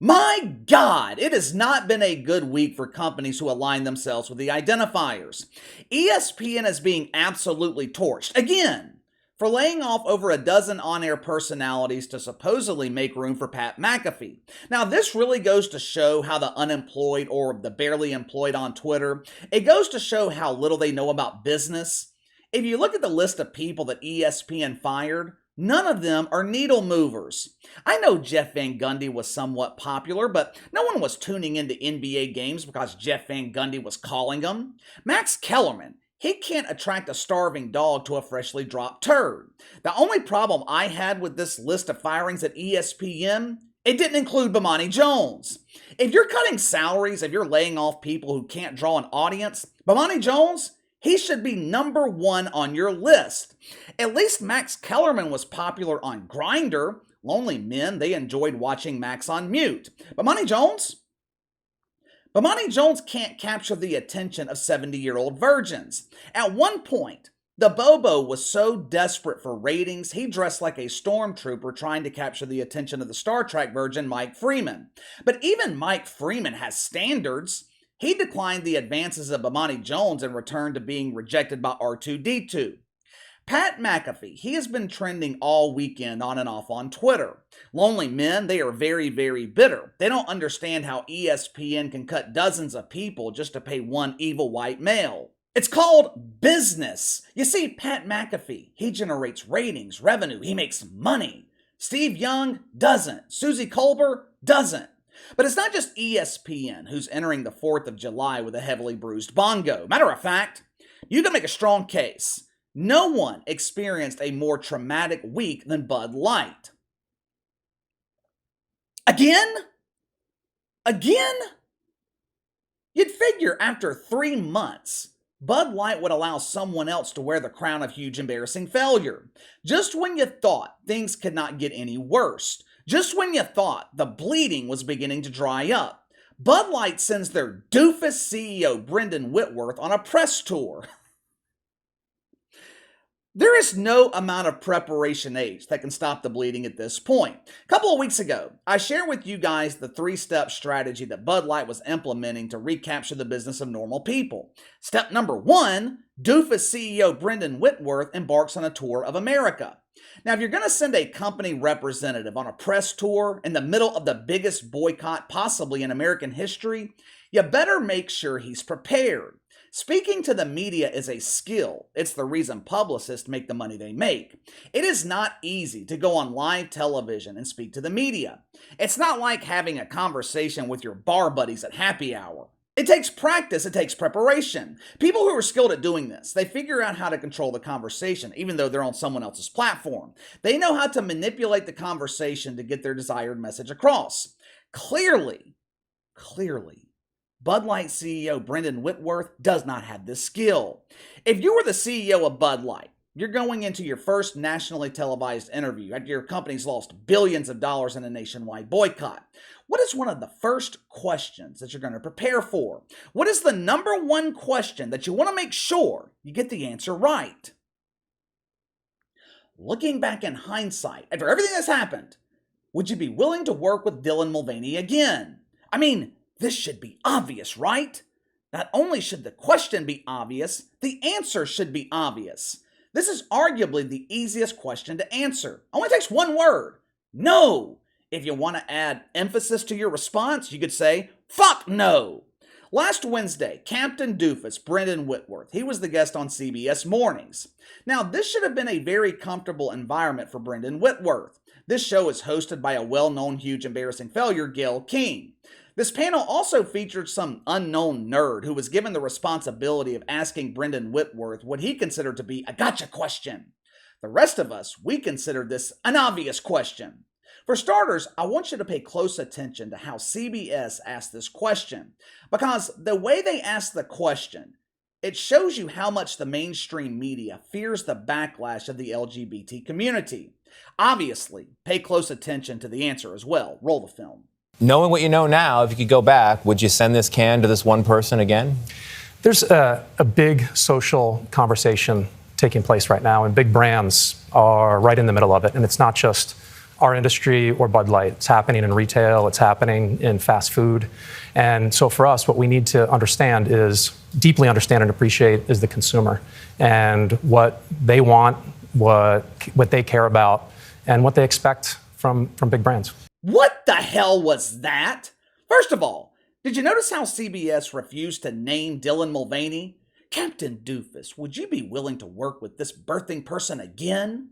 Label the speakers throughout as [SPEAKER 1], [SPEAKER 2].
[SPEAKER 1] My God, it has not been a good week for companies who align themselves with the identifiers. ESPN is being absolutely torched, again, for laying off over a dozen on-air personalities to supposedly make room for Pat McAfee. Now, this really goes to show how the unemployed or the barely employed on Twitter, it goes to show how little they know about business. If you look at the list of people that ESPN fired, none of them are needle movers. I know Jeff Van Gundy was somewhat popular, but no one was tuning into NBA games because Jeff Van Gundy was calling them. Max Kellerman, he can't attract a starving dog to a freshly dropped turd. The only problem I had with this list of firings at ESPN, it didn't include Bomani Jones. If you're cutting salaries, if you're laying off people who can't draw an audience, Bomani Jones, he should be number one on your list. At least Max Kellerman was popular on Grindr. Lonely men, they enjoyed watching Max on mute. Bomani Jones? Bomani Jones can't capture the attention of 70-year-old virgins. At one point, the Bobo was so desperate for ratings, he dressed like a stormtrooper trying to capture the attention of the Star Trek virgin Mike Freeman. But even Mike Freeman has standards. He declined the advances of Bomani Jones and returned to being rejected by R2-D2. Pat McAfee, he has been trending all weekend on and off on Twitter. Lonely men, they are very, very bitter. They don't understand how ESPN can cut dozens of people just to pay one evil white male. It's called business. You see, Pat McAfee, he generates ratings, revenue, he makes money. Steve Young doesn't. Susie Colbert doesn't. But it's not just ESPN who's entering the 4th of July with a heavily bruised bongo. Matter of fact, you can make a strong case. No one experienced a more traumatic week than Bud Light. Again? You'd figure after 3 months, Bud Light would allow someone else to wear the crown of huge embarrassing failure. Just when you thought things could not get any worse. Just when you thought the bleeding was beginning to dry up, Bud Light sends their doofus CEO Brendan Whitworth on a press tour. There is no amount of preparation age that can stop the bleeding at this point. A couple of weeks ago, I shared with you guys the 3-step strategy that Bud Light was implementing to recapture the business of normal people. Step number 1, doofus CEO Brendan Whitworth embarks on a tour of America. Now, if you're going to send a company representative on a press tour in the middle of the biggest boycott possibly in American history, you better make sure he's prepared. Speaking to the media is a skill. It's the reason publicists make the money they make. It is not easy to go on live television and speak to the media. It's not like having a conversation with your bar buddies at happy hour. It takes practice, it takes preparation. People who are skilled at doing this, they figure out how to control the conversation, even though they're on someone else's platform. They know how to manipulate the conversation to get their desired message across. Clearly, Bud Light CEO Brendan Whitworth does not have this skill. If you were the CEO of Bud Light, you're going into your first nationally televised interview after your company's lost billions of dollars in a nationwide boycott. What is one of the first questions that you're going to prepare for? What is the number one question that you want to make sure you get the answer right? Looking back in hindsight, after everything that's happened, would you be willing to work with Dylan Mulvaney again? I mean, this should be obvious, right? Not only should the question be obvious, the answer should be obvious. This is arguably the easiest question to answer. Only takes one word. No. If you want to add emphasis to your response, you could say, fuck no. Last Wednesday, Captain Doofus, Brendan Whitworth, he was the guest on CBS Mornings. Now, this should have been a very comfortable environment for Brendan Whitworth. This show is hosted by a well-known huge embarrassing failure, Gayle King. This panel also featured some unknown nerd who was given the responsibility of asking Brendan Whitworth what he considered to be a gotcha question. The rest of us, we considered this an obvious question. For starters, I want you to pay close attention to how CBS asked this question, because the way they asked the question, it shows you how much the mainstream media fears the backlash of the LGBT community. Obviously, pay close attention to the answer as well. Roll the film.
[SPEAKER 2] Knowing what you know now, if you could go back, would you send this can to this one person again?
[SPEAKER 3] There's a big social conversation taking place right now, and big brands are right in the middle of it. And it's not just our industry or Bud Light. It's happening in retail, it's happening in fast food. And so for us, what we need to understand is, deeply understand and appreciate, is the consumer and what they want, what they care about, and what they expect from big brands.
[SPEAKER 1] What the hell was that? First of all, did you notice how CBS refused to name Dylan Mulvaney? Captain Doofus, would you be willing to work with this birthing person again?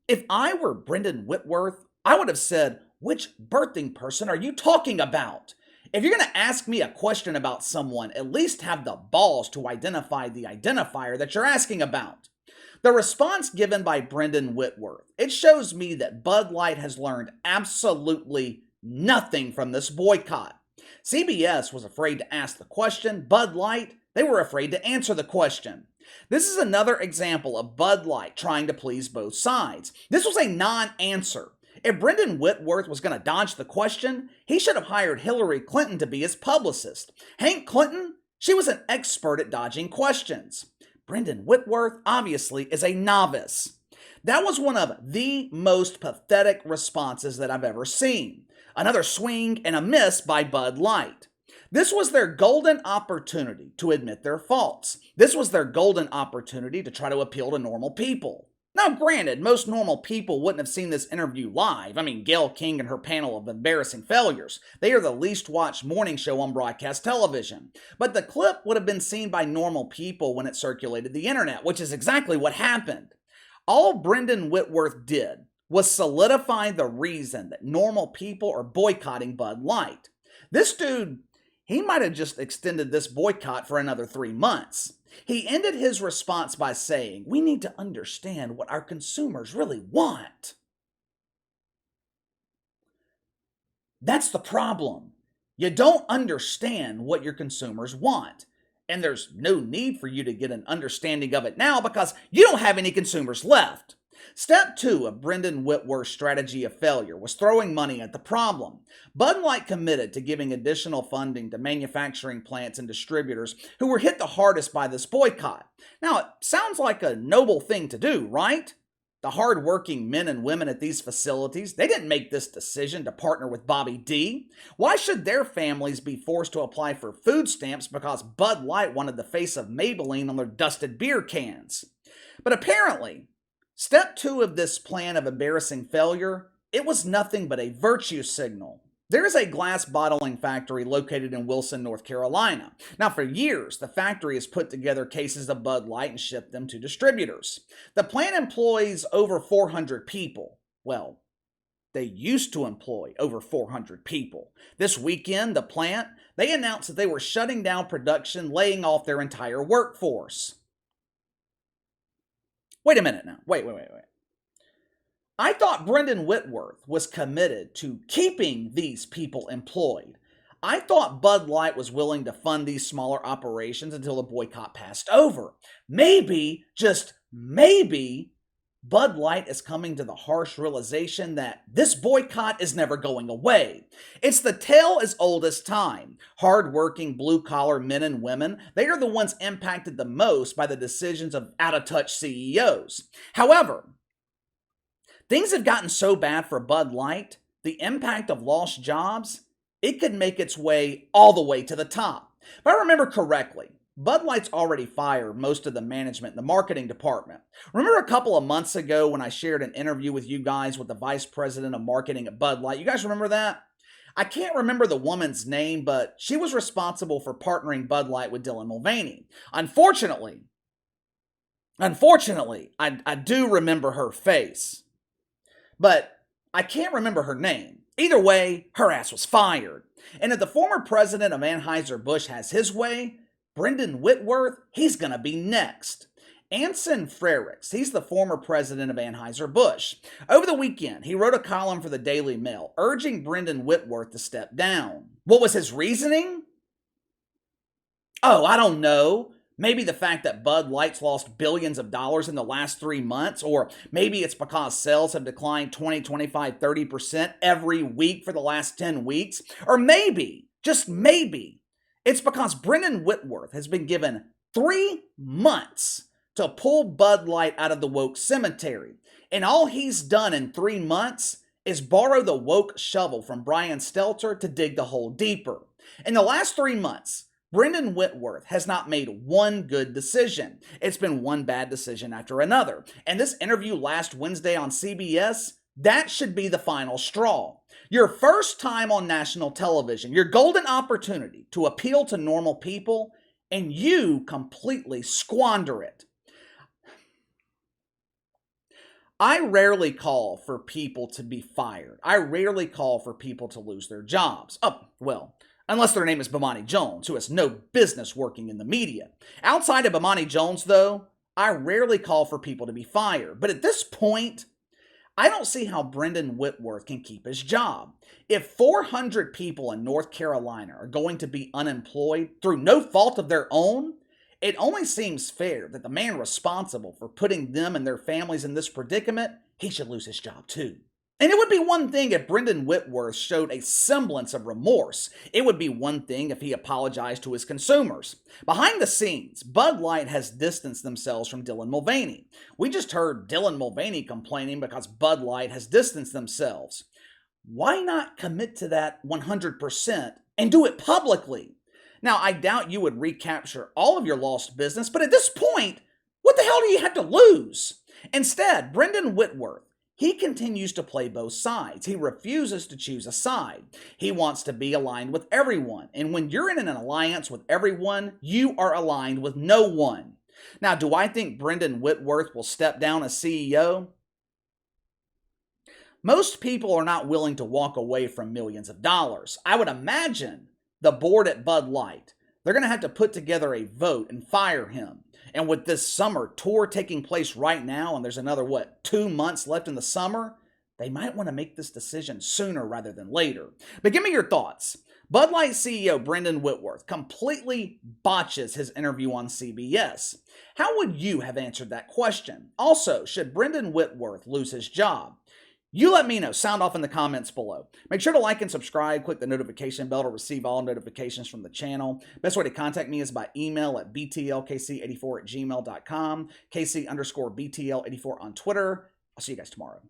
[SPEAKER 1] If I were Brendan Whitworth, I would have said, which birthing person are you talking about? If you're going to ask me a question about someone, at least have the balls to identify the identifier that you're asking about. The response given by Brendan Whitworth, it shows me that Bud Light has learned absolutely nothing from this boycott. CBS was afraid to ask the question. Bud Light, they were afraid to answer the question. This is another example of Bud Light trying to please both sides. This was a non-answer. If Brendan Whitworth was going to dodge the question, he should have hired Hillary Clinton to be his publicist. Hank Clinton, she was an expert at dodging questions. Brendan Whitworth, obviously, is a novice. That was one of the most pathetic responses that I've ever seen. Another swing and a miss by Bud Light. This was their golden opportunity to admit their faults. This was their golden opportunity to try to appeal to normal people. Now, granted, most normal people wouldn't have seen this interview live. I mean, Gayle King and her panel of embarrassing failures. They are the least watched morning show on broadcast television. But the clip would have been seen by normal people when it circulated the internet, which is exactly what happened. All Brendan Whitworth did was solidify the reason that normal people are boycotting Bud Light. This dude, he might have just extended this boycott for another 3 months. He ended his response by saying, we need to understand what our consumers really want. That's the problem. You don't understand what your consumers want. And there's no need for you to get an understanding of it now because you don't have any consumers left. Step 2 of Brendan Whitworth's strategy of failure was throwing money at the problem. Bud Light committed to giving additional funding to manufacturing plants and distributors who were hit the hardest by this boycott. Now, it sounds like a noble thing to do, right? The hard-working men and women at these facilities, they didn't make this decision to partner with Bobby D. Why should their families be forced to apply for food stamps because Bud Light wanted the face of Maybelline on their dusted beer cans? But apparently, Step 2 of this plan of embarrassing failure, it was nothing but a virtue signal. There is a glass bottling factory located in Wilson, North Carolina. Now, for years, the factory has put together cases of Bud Light and shipped them to distributors. The plant employs over 400 people. Well, they used to employ over 400 people. This weekend, the plant, they announced that they were shutting down production, laying off their entire workforce. Wait a minute now. Wait. I thought Brendan Whitworth was committed to keeping these people employed. I thought Bud Light was willing to fund these smaller operations until the boycott passed over. Maybe, just maybe, Bud Light is coming to the harsh realization that this boycott is never going away. It's the tale as old as time. Hard-working, blue-collar men and women, they are the ones impacted the most by the decisions of out-of-touch CEOs. However, things have gotten so bad for Bud Light, the impact of lost jobs, it could make its way all the way to the top. If I remember correctly, Bud Light's already fired most of the management in the marketing department. Remember a couple of months ago when I shared an interview with you guys with the vice president of marketing at Bud Light? You guys remember that? I can't remember the woman's name, but she was responsible for partnering Bud Light with Dylan Mulvaney. Unfortunately, I do remember her face, but I can't remember her name. Either way, her ass was fired. And if the former president of Anheuser-Busch has his way, Brendan Whitworth, he's going to be next. Anson Frericks, he's the former president of Anheuser-Busch. Over the weekend, he wrote a column for the Daily Mail urging Brendan Whitworth to step down. What was his reasoning? Oh, I don't know. Maybe the fact that Bud Light's lost billions of dollars in the last 3 months, or maybe it's because sales have declined 20, 25, 30% every week for the last 10 weeks, or maybe, just maybe, it's because Brendan Whitworth has been given 3 months to pull Bud Light out of the woke cemetery. And all he's done in 3 months is borrow the woke shovel from Brian Stelter to dig the hole deeper. In the last 3 months, Brendan Whitworth has not made one good decision. It's been one bad decision after another. And this interview last Wednesday on CBS, that should be the final straw. Your first time on national television, your golden opportunity to appeal to normal people, and you completely squander it. I rarely call for people to be fired. I rarely call for people to lose their jobs. Oh, well, unless their name is Mulvaney Jones, who has no business working in the media. Outside of Mulvaney Jones, though, I rarely call for people to be fired. But at this point, I don't see how Brendan Whitworth can keep his job. If 400 people in North Carolina are going to be unemployed through no fault of their own, it only seems fair that the man responsible for putting them and their families in this predicament, he should lose his job too. And it would be one thing if Brendan Whitworth showed a semblance of remorse. It would be one thing if he apologized to his consumers. Behind the scenes, Bud Light has distanced themselves from Dylan Mulvaney. We just heard Dylan Mulvaney complaining because Bud Light has distanced themselves. Why not commit to that 100% and do it publicly? Now, I doubt you would recapture all of your lost business, but at this point, what the hell do you have to lose? Instead, Brendan Whitworth, he continues to play both sides. He refuses to choose a side. He wants to be aligned with everyone. And when you're in an alliance with everyone, you are aligned with no one. Now, do I think Brendan Whitworth will step down as CEO? Most people are not willing to walk away from millions of dollars. I would imagine the board at Bud Light, they're going to have to put together a vote and fire him. And with this summer tour taking place right now, and there's another, 2 months left in the summer, they might want to make this decision sooner rather than later. But give me your thoughts. Bud Light CEO Brendan Whitworth completely botches his interview on CBS. How would you have answered that question? Also, should Brendan Whitworth lose his job? You let me know. Sound off in the comments below. Make sure to like and subscribe. Click the notification bell to receive all notifications from the channel. Best way to contact me is by email at btlkc84@gmail.com, KC_BTL84 on Twitter. I'll see you guys tomorrow.